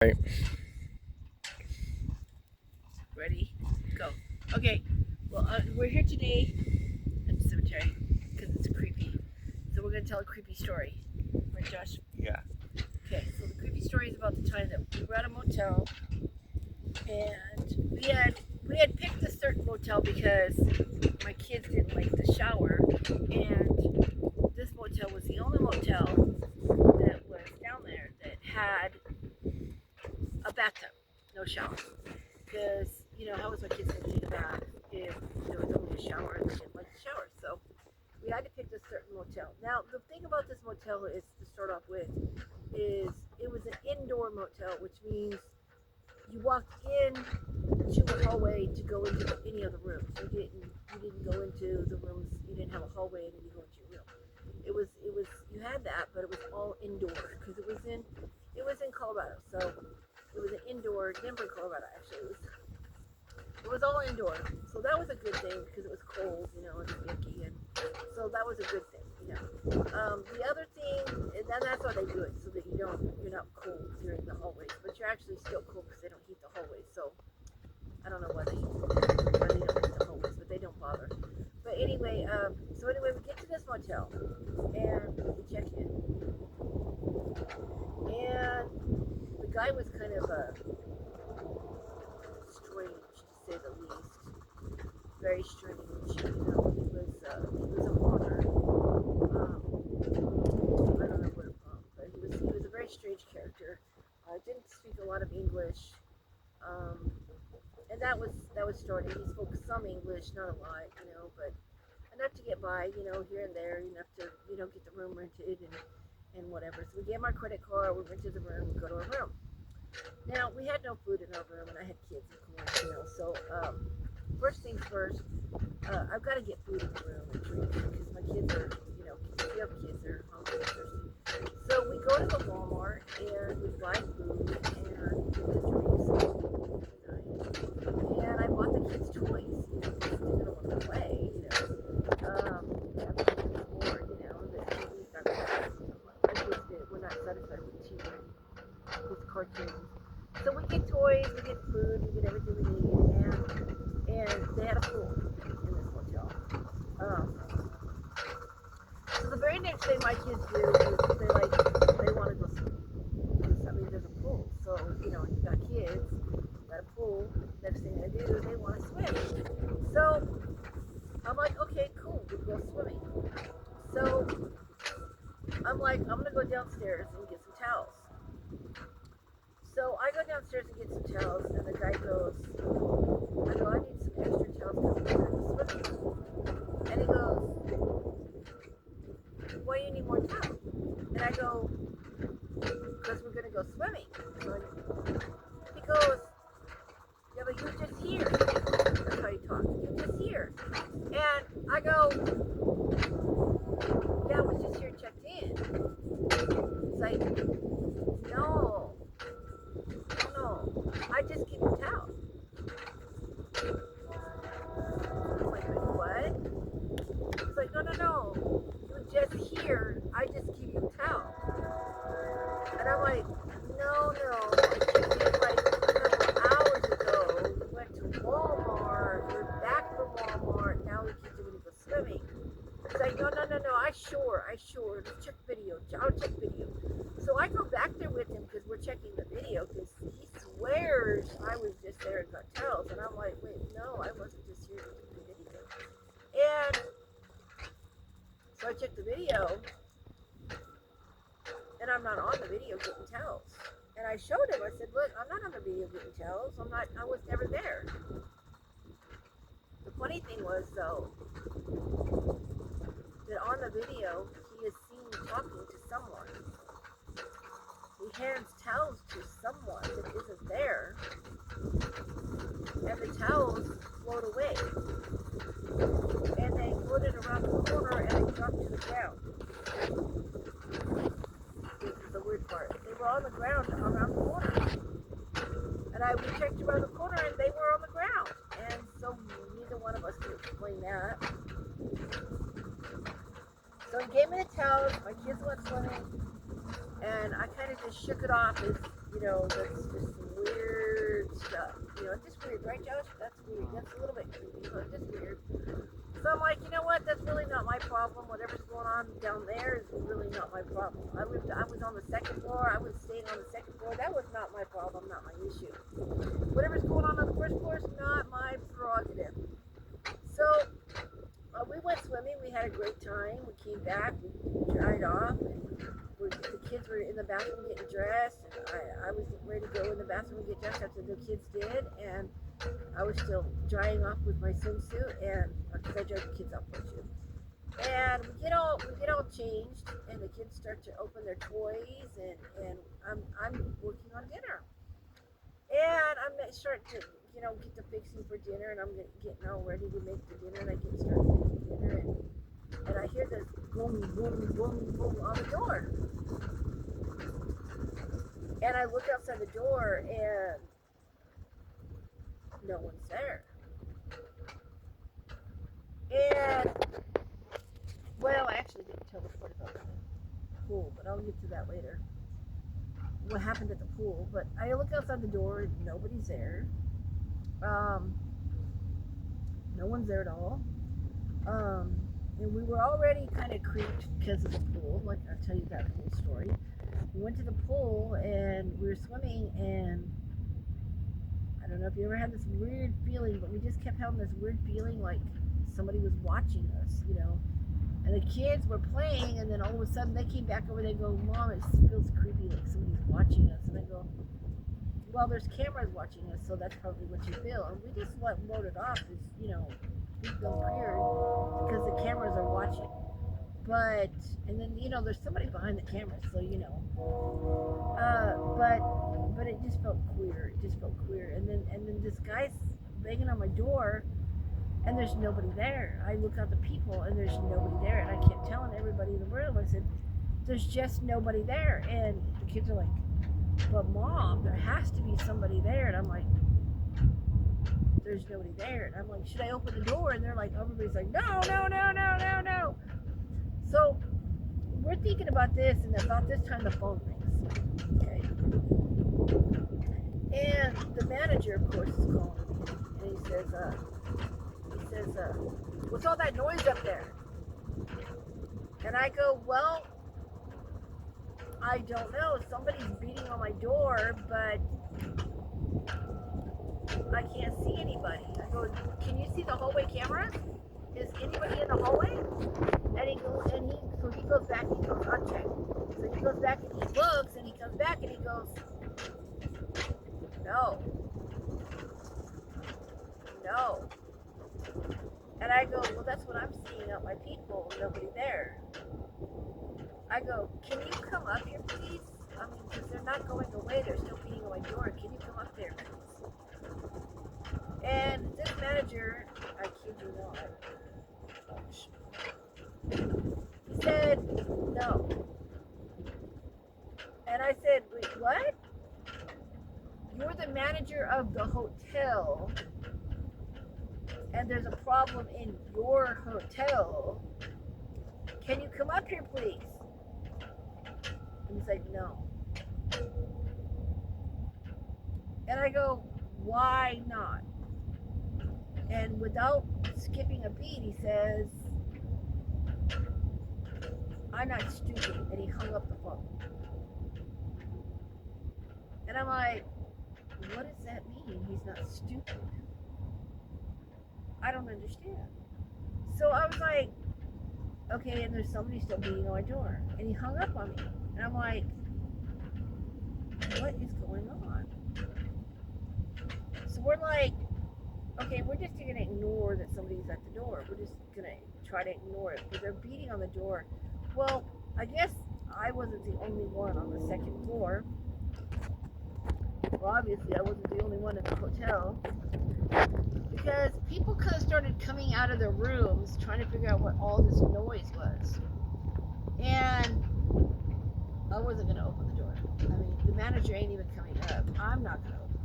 Right. Ready? Go. Okay. Well, we're here today at the cemetery because it's creepy. So we're gonna tell a creepy story. Right, Josh? Yeah. Okay. So the creepy story is about the time that we were at a motel, and we had picked a certain motel because my kids didn't like the shower, and this motel was the only motel that was down there that had a bathtub, no shower. Because how was my kids going to take a bath if there was only a shower and they didn't like the shower? So we had to pick this certain motel. Now the thing about this motel is, to start off with, is it was an indoor motel, which means you walked in to a hallway to go into any of the rooms. You didn't go into the rooms. You didn't have a hallway and then you go into your room. It was you had that, but it was all indoor because it was in Colorado. So it was an indoor Denver, Colorado. Actually, it was all indoor, so that was a good thing because it was cold, and icky, and so that was a good thing. The other thing, and then that's why they do it, so that you're not cold during the hallways, but you're actually still cold because they don't heat the hallways. So I don't know why they don't heat the hallways, but they don't bother. But anyway, we get to this motel and we check in, and the guy was kind of strange to say the least. Very strange. He was a foreigner. I don't know where from, but he was a very strange character. Didn't speak a lot of English, and that was starting. He spoke some English, not a lot, but enough to get by, here and there, enough to get the room rented and whatever. So we gave him our credit card. We rented the room. We go to our room. Now we had no food in our room, and I had kids, of course. So first things first, I've got to get food in the room and drink because my kids are, if you have kids, they're hungry and thirsty. So we go to the Walmart and we buy food and get the drinks. And I bought the kids toys, because they're gonna want to play, yeah, the kids are bored, the TV's not gonna, my kids were not satisfied with TV, with cartoons. So we get toys, we get food, we get everything we need, and they had a pool in this hotel. So the very next thing my kids do is they want to go swimming. Because, there's a pool. So, you got kids, got a pool. Next thing they do, they want to swim. So I'm like, okay, cool, we go swimming. So I'm like, I'm going to go downstairs and get some towels. So I go downstairs and get some towels, and the guy goes, I need some extra towels because we're going to go swimming. And he goes, why do you need more towels? And I go, because we're going to go swimming. He goes, yeah, but you're just here. That's how he talks. You're just here. And I go, yeah, I was just here checked in. It's like, no, I just give you towels. I'm like, wait, what? He's like, no. You're just here. I just give you towels. And I'm like, no. I checked in like a couple hours ago. We went to Walmart. We're back from Walmart. Now we keep doing go swimming. It's like, no. I sure. Let's check video. I'll check video. So I go back there with him because we're checking the video because he swears I was just there and got towels. And I'm like, wait, no, I wasn't just here to do the video. And so I checked the video, and I'm not on the video getting towels. And I showed him, I said, look, I'm not on the video getting towels. I was never there. The funny thing was, though, that on the video, he is seen talking to someone. He hands towels to someone that isn't there, and the towels float away. And they floated around the corner and they dropped to the ground. This is the weird part. They were on the ground around the corner. And we checked around the corner and they were on the ground. And so neither one of us could explain that. So he gave me the towels. My kids went swimming. And I kind of just shook it off as, that's just some weird stuff. Just weird, right, Josh? That's weird. That's a little bit creepy, but just weird. So I'm like, you know what? That's really not my problem. Whatever's going on down there is really not my problem. I was on the second floor. I was staying on the second floor. That was not my problem, not my issue. Whatever's going on the first floor is not my prerogative. So we went swimming. We had a great time. We came back. We dried off. And the kids were in the bathroom getting dressed. I was ready to go in the bathroom and get dressed after the kids did. And I was still drying off with my swimsuit, and because I dried the kids off my shoe. And we get all changed, and the kids start to open their toys, and I'm working on dinner. And I'm starting to, get the fixing for dinner, and I'm getting all ready to make the dinner, and I get started making dinner, and I hear this boom, boom, boom, boom on the door. And I look outside the door, and no one's there. And, well, I actually didn't tell the part about the pool, but I'll get to that later. What happened at the pool, but I look outside the door, and nobody's there. No one's there at all. And we were already kind of creeped because of the pool. Like, I'll tell you that whole story. We went to the pool, and we were swimming, and I don't know if you ever had this weird feeling, but we just kept having this weird feeling like somebody was watching us, And the kids were playing, and then all of a sudden they came back over. They go, "Mom, it feels creepy, like somebody's watching us." And I go, "Well, there's cameras watching us, so that's probably what you feel." And we just wrote it off as, we feel weird because the cameras are watching. But and then there's somebody behind the cameras, so but it just felt queer. It just felt queer. And then this guy's banging on my door, and there's nobody there. I look out the people, and there's nobody there, and I kept telling everybody in the room. I said, "There's just nobody there." And the kids are like, "But Mom, there has to be somebody there." And I'm like, "There's nobody there." And I'm like, "Should I open the door?" And they're like, everybody's like, "No, no, no, no, no, no." So we're thinking about this, and about this time the phone rings. Okay. And the manager, of course, is calling me, and he says, "What's all that noise up there?" And I go, "Well, I don't know. Somebody's beating on my door, but I can't see anybody." I go, "Can you see the hallway cameras? Is anybody in the hallway?" And he goes back, he goes, "I'll check." So he goes back and he looks, and he comes back and he goes, "No. No." And I go, "Well, that's what I'm seeing out my people, nobody there." I go, "Can you come up here, please? I mean, because they're not going away, they're still beating on my door. Can you come up there, please?" And this manager, I kid you not, he said, "No." And I said, "Wait, what? You're the manager of the hotel, and there's a problem in your hotel. Can you come up here, please?" And he's like, "No." And I go, "Why not?" And without skipping a beat, he says, "I'm not stupid." And he hung up the phone. And I'm like, what does that mean? He's not stupid. I don't understand. So I was like, okay, and there's somebody still beating on my door. And he hung up on me. And I'm like, what is going on? So we're like, okay, we're just going to ignore that somebody's at the door. We're just going to try to ignore it. But they're beating on the door. Well, I guess I wasn't the only one on the second floor. Well, obviously I wasn't the only one in the hotel. Because people kind of started coming out of their rooms trying to figure out what all this noise was. And I wasn't going to open the door. I mean, the manager ain't even coming up. I'm not going to open the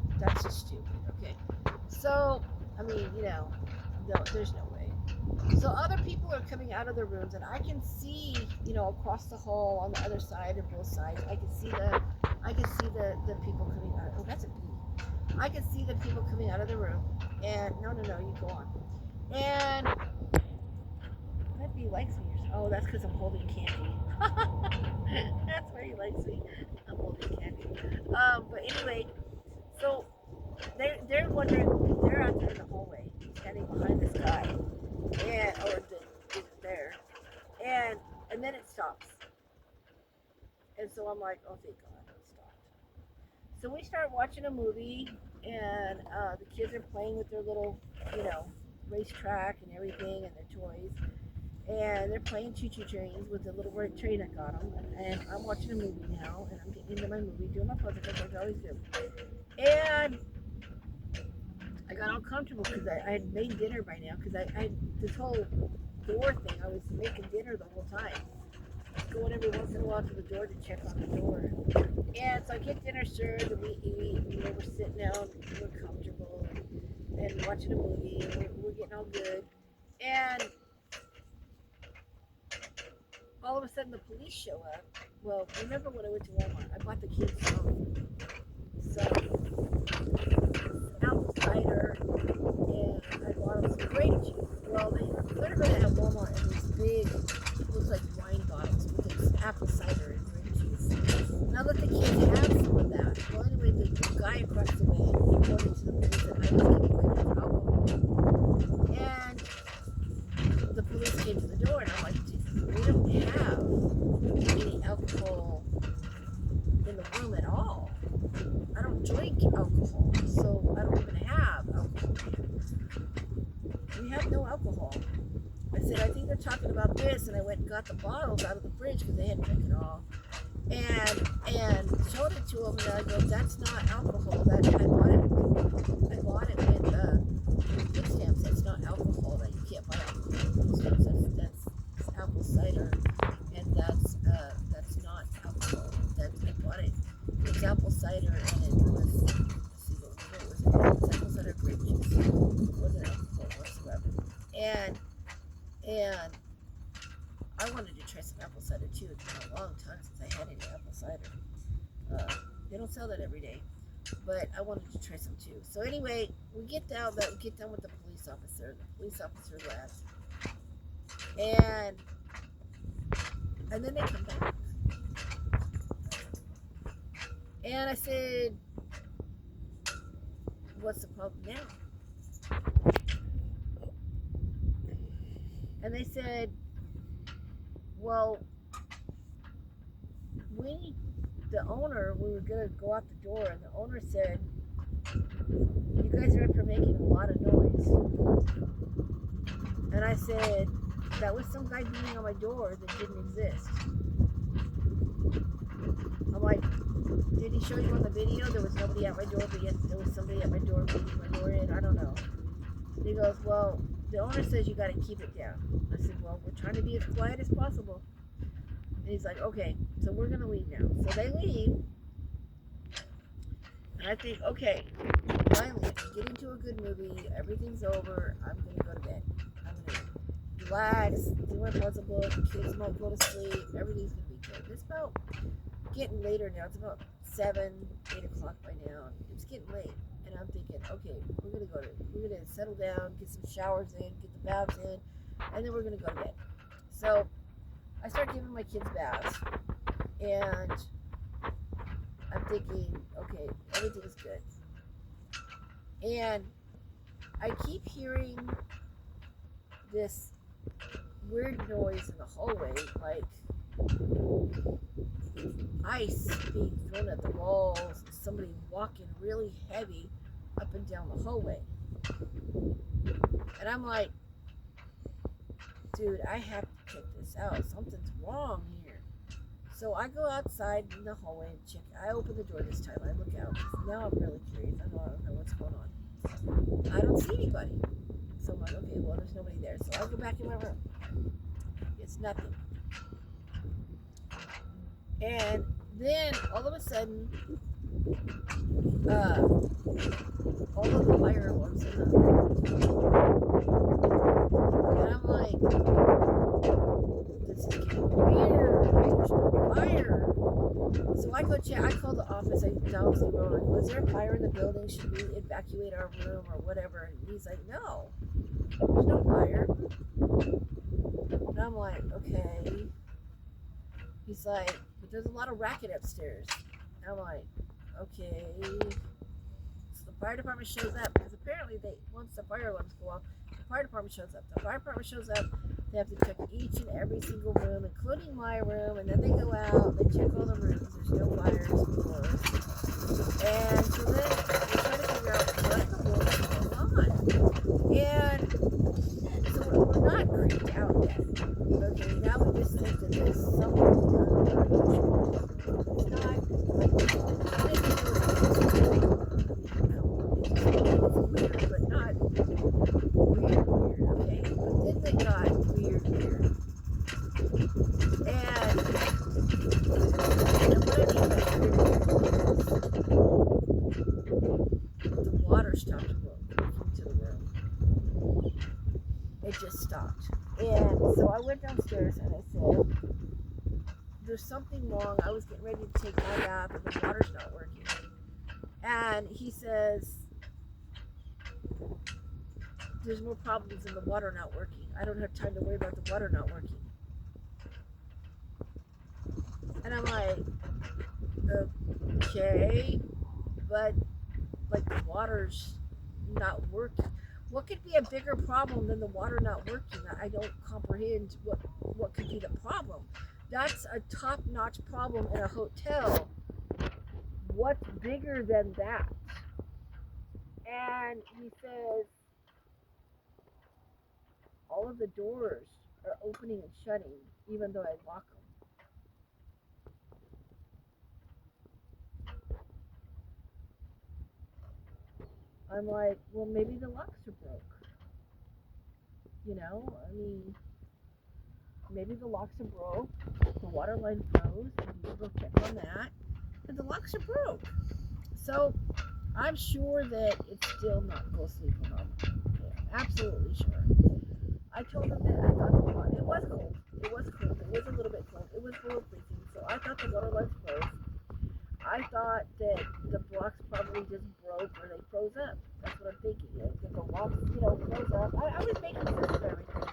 door. That's just stupid, okay? So, I mean, no, there's no way. So other people are coming out of their rooms, and I can see, across the hall on the other side of both sides, I can see I could see the people coming out. Oh, that's a bee. I could see the people coming out of the room. And no, you go on. And that bee likes me. Oh, that's because I'm holding candy. That's why he likes me. I'm holding candy. But anyway, so they're wondering. They're out there in the hallway, standing behind this guy, and or the there, and then it stops. And so I'm like, oh, thank God, it stopped. So we start watching a movie, and the kids are playing with their little, you know, racetrack and everything, and their toys. And they're playing choo-choo trains with the little red train I got them. And I'm watching a movie now, and I'm getting into my movie, doing my puzzle like I always do. And I got all comfortable because I had made dinner by now, because I this whole door thing, I was making dinner the whole time. Going every once in a while to the door to check on the door. And so I get dinner served, and we eat, and we're sitting down, and we're comfortable, and watching a movie, and we're getting all good. And all of a sudden the police show up. Well, remember when I went to Walmart? I bought the kids some apple cider, and I bought them some grape juice. Well, they're going to have Walmart in these big, looks like wine bottles with this apple cider and grape juice. Now let the kids have some of that. Well, anyway, the guy across the way reported to the police that I was giving them alcohol. And the police came to the door, and I'm like, we don't have any alcohol in the room at all. I don't drink alcohol, so I don't even have alcohol. We have no alcohol. I said, I think they're talking about this, and I went and got the bottles out of the fridge because they hadn't drank it all, and showed it to them, and I go, that's not alcohol. That I bought it with food stamps. That's not alcohol. That you can't buy alcohol with food stamps. That's apple cider, and that's not alcohol. I bought it. It's apple cider, and it was, let's see what was it? It's apple cider grape juice. It wasn't alcohol whatsoever. And I wanted to try some apple cider too. It's been a long time since I had any apple cider. They don't sell that every day, but I wanted to try some too. So anyway, we get done with the police officer. The police officer left, and then they come back. And I said, what's the problem now? And they said, well, we were going to go out the door, and the owner said, you guys are up here making a lot of noise. And I said, that was some guy beating on my door that didn't exist. I'm like, did he show you on the video? There was nobody at my door, but yet there was somebody at my door beating my door in. I don't know. And he goes, well, the owner says you got to keep it down. I said, well, we're trying to be as quiet as possible. And he's like, okay, so we're going to leave now. So they leave. And I think, okay, finally, I'm getting to a good movie. Everything's over. I'm going to go to bed. I'm going to relax, do my puzzle book. The kids might go to sleep. Everything's going to be good. It's about getting later now. It's about 7, 8 o'clock by now. It's getting late. And I'm thinking, okay, we're gonna settle down, get some showers in, get the baths in, and then we're gonna go to bed. So I start giving my kids baths, and I'm thinking, okay, everything is good. And I keep hearing this weird noise in the hallway, like ice being thrown at the walls, somebody walking really heavy up and down the hallway. And I'm like, dude, I have to check this out. Something's wrong here. So I go outside in the hallway and check. I open the door this time. I look out. Now I'm really curious. I don't know what's going on. I don't see anybody. So I'm like, okay, well, there's nobody there. So I go back in my room. It's nothing. And then all of a sudden, all of the fire alarms are up. And I'm like, this is getting weird. There's no fire. So I go check. I call the office, I obviously wrote, like, was there a fire in the building? Should we evacuate our room or whatever? And he's like, no, there's no fire. And I'm like, okay. He's like, but there's a lot of racket upstairs. And I'm like, okay. So the fire department shows up because apparently once the fire alarms go off, the fire department shows up. The fire department shows up. They have to check each and every single room, including my room, and then they go out. They check all the rooms. There's no fires, of course. And so then they try to figure out what in the world is going on. And so we're not creeped out yet. Okay, now we just think that there's something unusual. It's not like it's weird, but not weird, okay? But then they got weird. And what I mean by weird is the water stopped working to the room. It just stopped. And so I went downstairs and I said, there's something wrong. I was getting ready to take my bath and the water's not working. And he says, there's more problems than the water not working. I don't have time to worry about the water not working. And I'm like, okay, but like the water's not working. What could be a bigger problem than the water not working? I don't comprehend what could be the problem. That's a top-notch problem in a hotel. What's bigger than that? And he says, all of the doors are opening and shutting, even though I lock them. I'm like, well, maybe the locks are broke. You know, I mean, maybe the locks are broke, the water line froze, and we go check on that, and the locks are broke. So I'm sure that it's still not ghostly phenomenon. Okay, I'm absolutely sure. I told him that I thought the water, it was cold. It was cold. It was a little bit cold. It was below freezing. So I thought the water lines froze. I thought that the blocks probably just broke or they froze up. That's what I'm thinking. You know, that the blocks, froze up. I was making sense of everything.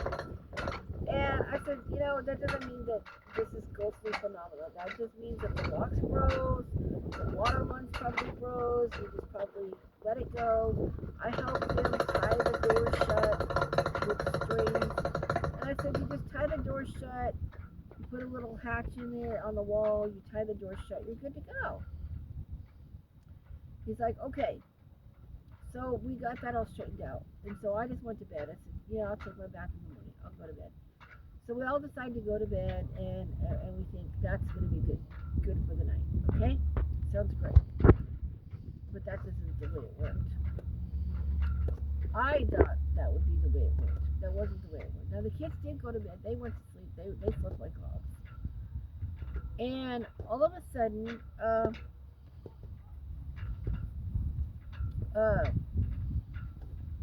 And I said, that doesn't mean that this is ghostly phenomenon. That just means that the blocks froze, the water lines probably froze, we just probably let it go. I helped him tie the door shut with strings. And I said, you just tie the door shut, you put a little hatch in there on the wall, you tie the door shut, you're good to go. He's like, okay. So we got that all straightened out. And so I just went to bed. I said, I'll take my bath in the morning. I'll go to bed. So we all decide to go to bed, and we think that's going to be good for the night. Okay? Sounds great. But that isn't the way it worked. I thought that would be the way it worked. That wasn't the way it worked. Now the kids did go to bed. They went to sleep. They slept like hogs. And all of a sudden,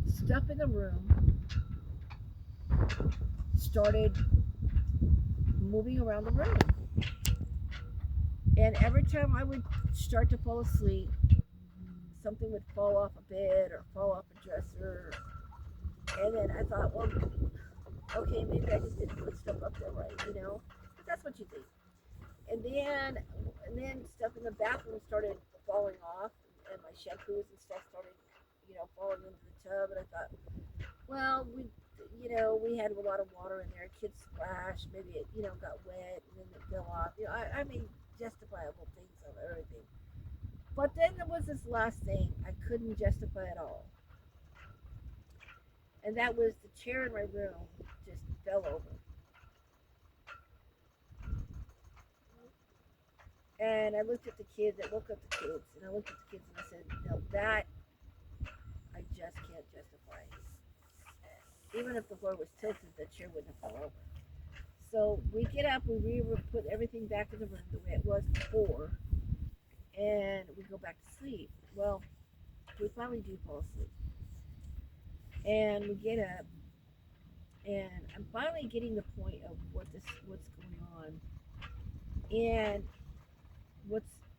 stuff in the room started moving around the room. And every time I would start to fall asleep, something would fall off a bed or fall off a dresser. And then I thought, well, okay, maybe I just didn't put stuff up there right, But that's what you think. And then stuff in the bathroom started falling off, and my shampoos and stuff started, falling into the tub. And I thought, well, we had a lot of water in there. Kids splashed. Maybe it, got wet and then it fell off. I made justifiable things of everything. But then there was this last thing I couldn't justify at all. And that was the chair in my room just fell over. And I looked at the kids, I woke up the kids, and I looked at the kids and I said, no, that I just can't justify. Even if the floor was tilted, the chair wouldn't have fallen over. So we get up, we put everything back in the room the way it was before, and we go back to sleep. Well, we finally do fall asleep. And we get up, and I'm finally getting the point of what's going on. And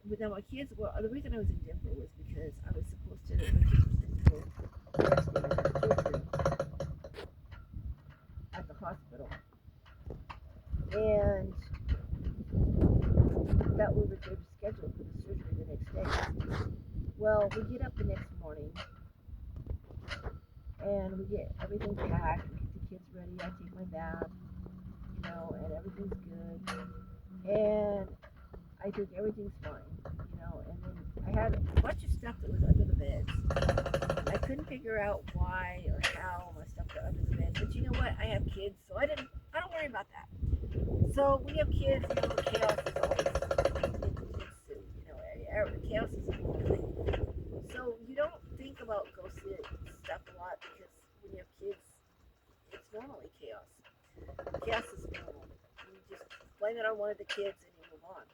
But now my kids, well, the reason I was in Denver was because I was supposed to, my kids were supposed to go the next day to have surgery at the hospital. And that we were scheduled for the surgery the next day. Well, we get up the next morning and we get everything packed, we get the kids ready, I take my bath, and everything's good. And I think everything's fine, and then I had a bunch of stuff that was under the beds. I couldn't figure out why or how my stuff got under the bed, but you know what? I have kids, so I don't worry about that. So when you have kids, chaos is always chaos is a whole thing. So you don't think about ghost stuff a lot because when you have kids, it's normally chaos. Chaos is normal. You just blame it on one of the kids and you move on.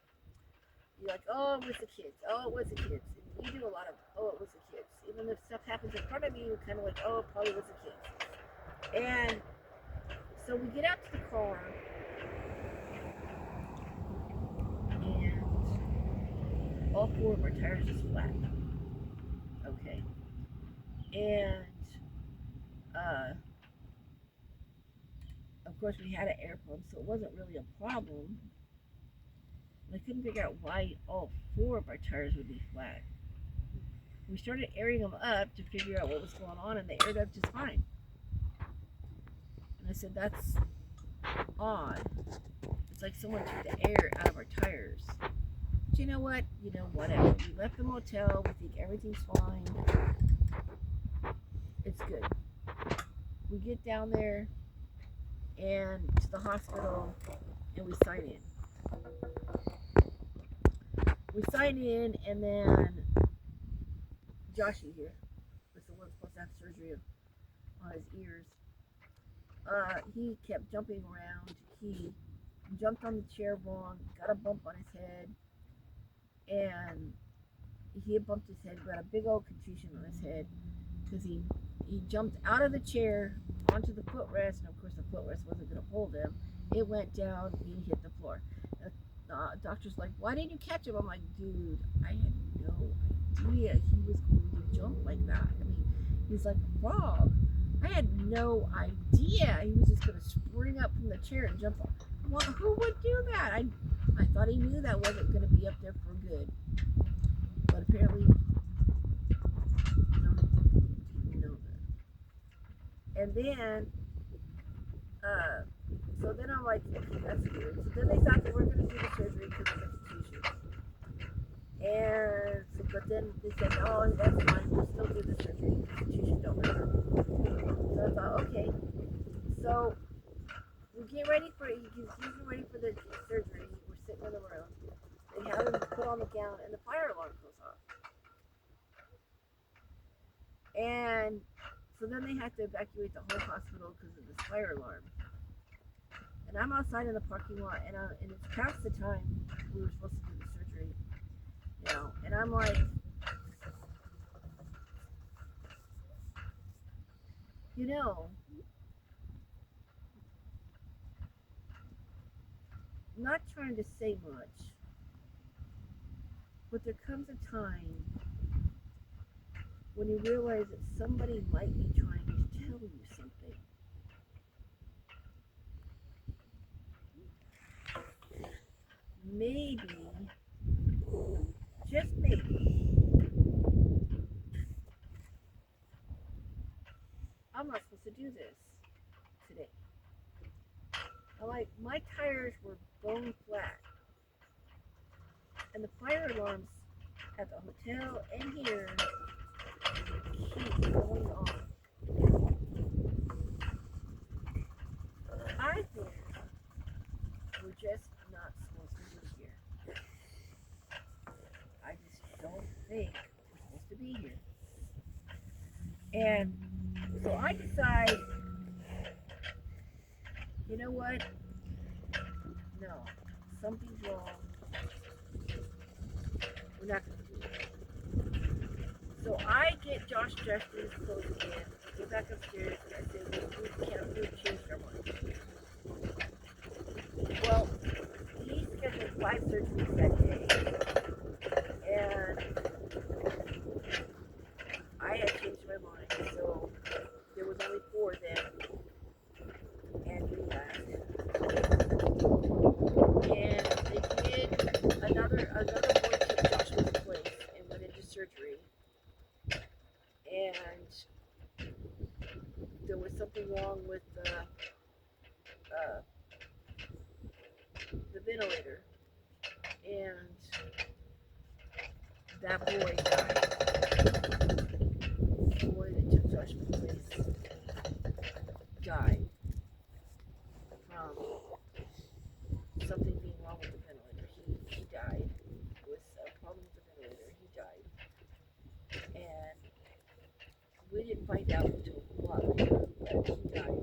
You're like, oh, it was the kids. Oh, it was the kids. And you do a lot of, oh, it was the kids. Even if stuff happens in front of you, you're kind of like, oh, it probably was the kids. And so we get out to the car, and all four of our tires just flat. Okay. And, of course, we had an air pump, so it wasn't really a problem. And I couldn't figure out why all four of our tires would be flat. We started airing them up to figure out what was going on, and they aired up just fine. And I said, that's odd. It's like someone took the air out of our tires. But you know what? Whatever. We left the motel. We think everything's fine. It's good. We get down there and to the hospital, and we sign in. We sign in, and then Joshy here was the one supposed to have surgery on his ears. He kept jumping around. He jumped on the chair wrong, got a bump on his head, and he had bumped his head, got a big old contusion on his head because he jumped out of the chair onto the footrest, and of course the footrest wasn't going to hold him. It went down, he hit the floor. The doctor's like, why didn't you catch him? I'm like, dude, I had no idea he was going to jump like that. I mean, he's like a frog. I had no idea he was just going to spring up from the chair and jump off. Well, who would do that? I thought he knew that wasn't going to be up there for good. But apparently, didn't know that. And then, so then I'm like, okay, that's weird. So then they thought they were going to do the surgery because of the contusion. And so, but then they said, oh, that's fine, we'll still do the surgery. The contusion don't matter. So I thought, okay. So we get ready for it. He's getting ready for the surgery. We're sitting in the room. They have him put on the gown, and the fire alarm goes off. And so then they had to evacuate the whole hospital because of this fire alarm. And I'm outside in the parking lot, and it's past the time we were supposed to do the surgery, and I'm like, not trying to say much, but there comes a time when you realize that somebody might be trying to tell you something. Maybe, just maybe, I'm not supposed to do this today. My tires were bone flat, and the fire alarms at the hotel and here keep going on. I think we're just not supposed to be here. I just don't think we're supposed to be here. And so I decide, you know what? No, something's wrong. We're not going to do it. So I get Josh dressed in his clothes again, go back upstairs, and I say, we can't do a change ceremony. Well, he scheduled 5 surgeries that day. And I had changed my mind, so there was only 4 then, and we left. And they did another boy took Joshua's place and went into surgery, and there was something wrong with the ventilator, and that boy died. The boy that took Joshua's place died from something being wrong with the ventilator. He died with a problem with the ventilator. He died, and we didn't find out until a while later that he died.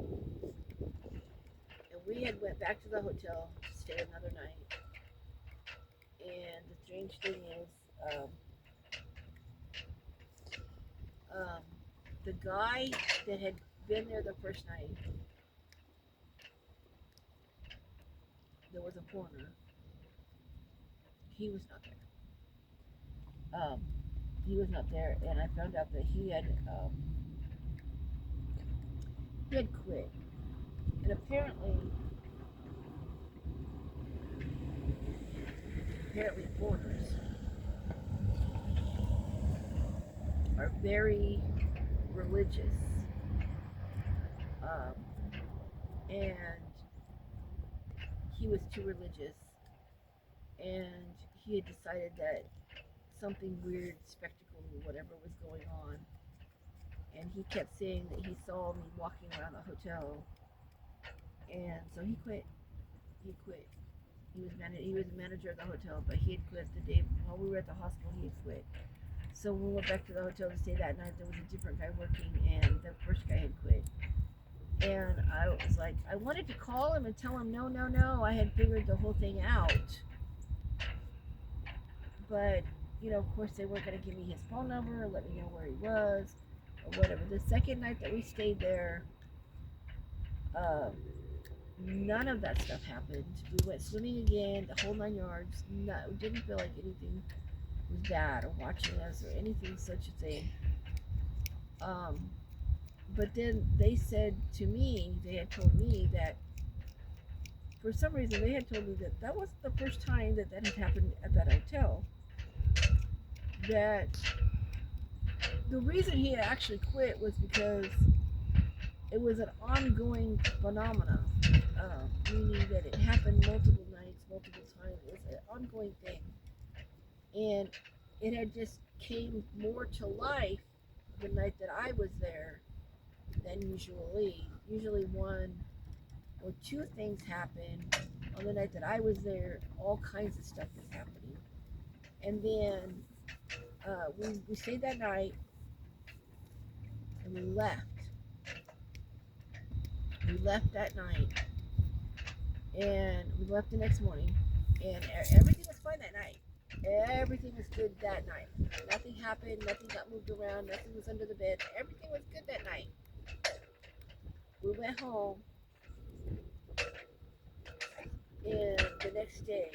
And we had went back to the hotel to stay another night. And the strange thing is, the guy that had been there the first night, there was a foreigner. He was not there. He was not there, and I found out that he had quit. And apparently foreigners are very religious, and he was too religious, and he had decided that something weird, spectacle, whatever was going on, and he kept saying that he saw me walking around the hotel, and so he quit. He quit. He was a manager of the hotel, but he had quit the day while we were at the hospital. He had quit. So when we went back to the hotel to stay that night, there was a different guy working, and the first guy had quit. And I was like, I wanted to call him and tell him, no, I had figured the whole thing out. But, of course, they weren't going to give me his phone number or let me know where he was or whatever. The second night that we stayed there, none of that stuff happened. We went swimming again, the whole 9 yards. No, it didn't feel like anything was bad or watching us or anything such a thing. But then they said to me, they had told me that for some reason they had told me that wasn't the first time that had happened at that hotel. That the reason he had actually quit was because it was an ongoing phenomenon, meaning that it happened multiple nights, multiple times. It was an ongoing thing, and it had just came more to life the night that I was there than usually. Usually 1 or 2 things happened. On the night that I was there, all kinds of stuff was happening. And then we stayed that night, and we left. We left that night, and we left the next morning, and everything was fine that night. Everything was good that night. Nothing happened, nothing got moved around, nothing was under the bed. Everything was good that night. We went home, and the next day,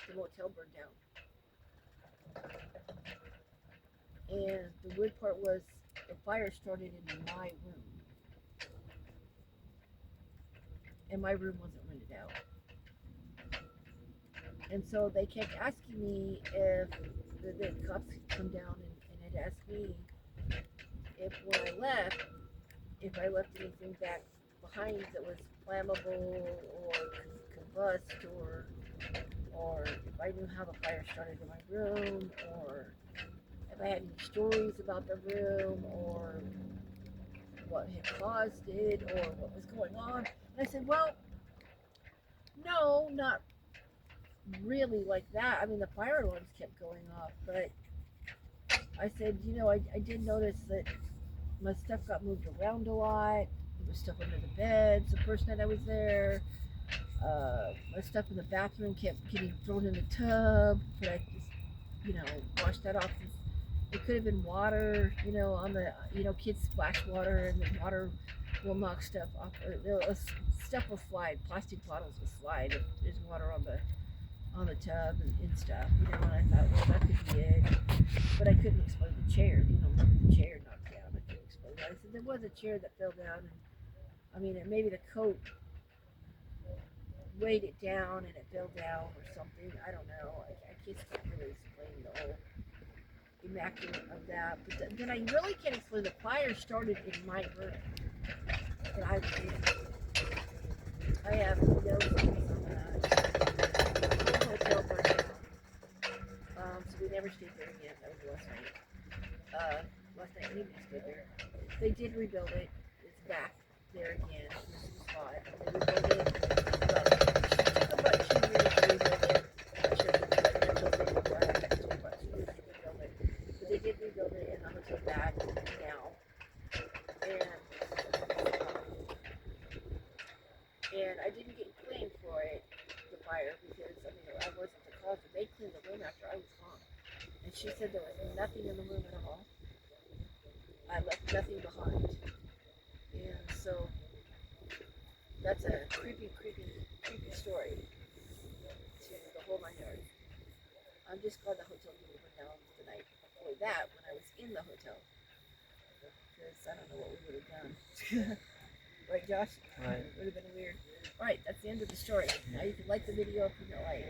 the motel burned down. And the weird part was the fire started in my room. And my room wasn't rented out. And so they kept asking me if the cops had come down and had asked me if when I left, if I left anything back behind that was flammable or combust, or if I knew how the fire started in my room, or if I had any stories about the room, or what had caused it, or what was going on. And I said, well, no, not really like that. I mean, the fire alarms kept going off, but I said, I did notice that my stuff got moved around a lot. There was stuff under the beds the first night I was there. My stuff in the bathroom kept getting thrown in the tub, but I just, washed that off. It could have been water, on the, kids splash water, and the water will knock stuff off. Stuff will slide. Plastic bottles will slide if there's water on on the tub and stuff, you know, and I thought, well, that could be it. But I couldn't explain the chair, you know, the chair knocked down. I couldn't explain that. I said, there was a chair that fell down, and I mean, maybe the coat weighed it down and it fell down or something. I don't know. I just can't really explain the whole immaculate of that. But then I really can't explain the fire started in my room that I was in. I have no things on that. The hotel burned down. So we never stayed there again. That was last night. Last night we didn't stay there. They did rebuild it. It's back there again. This is the spot. They rebuilt it. It took about 2 years to rebuild it. I'm sure it took 2 years to rebuild it. But they did rebuild it, and the hotel's back now. And I didn't get blamed for it, the fire, because I mean I wasn't the cause. They cleaned the room after I was gone, and she said there was nothing in the room at all. I left nothing behind, and so that's a creepy story to the whole 9 yards. I'm just glad the hotel didn't burn down the night before that when I was in the hotel, because I don't know what we would have done. Right, Josh? Right. It would have been weird. All right, that's the end of the story. Now you can like the video if you know I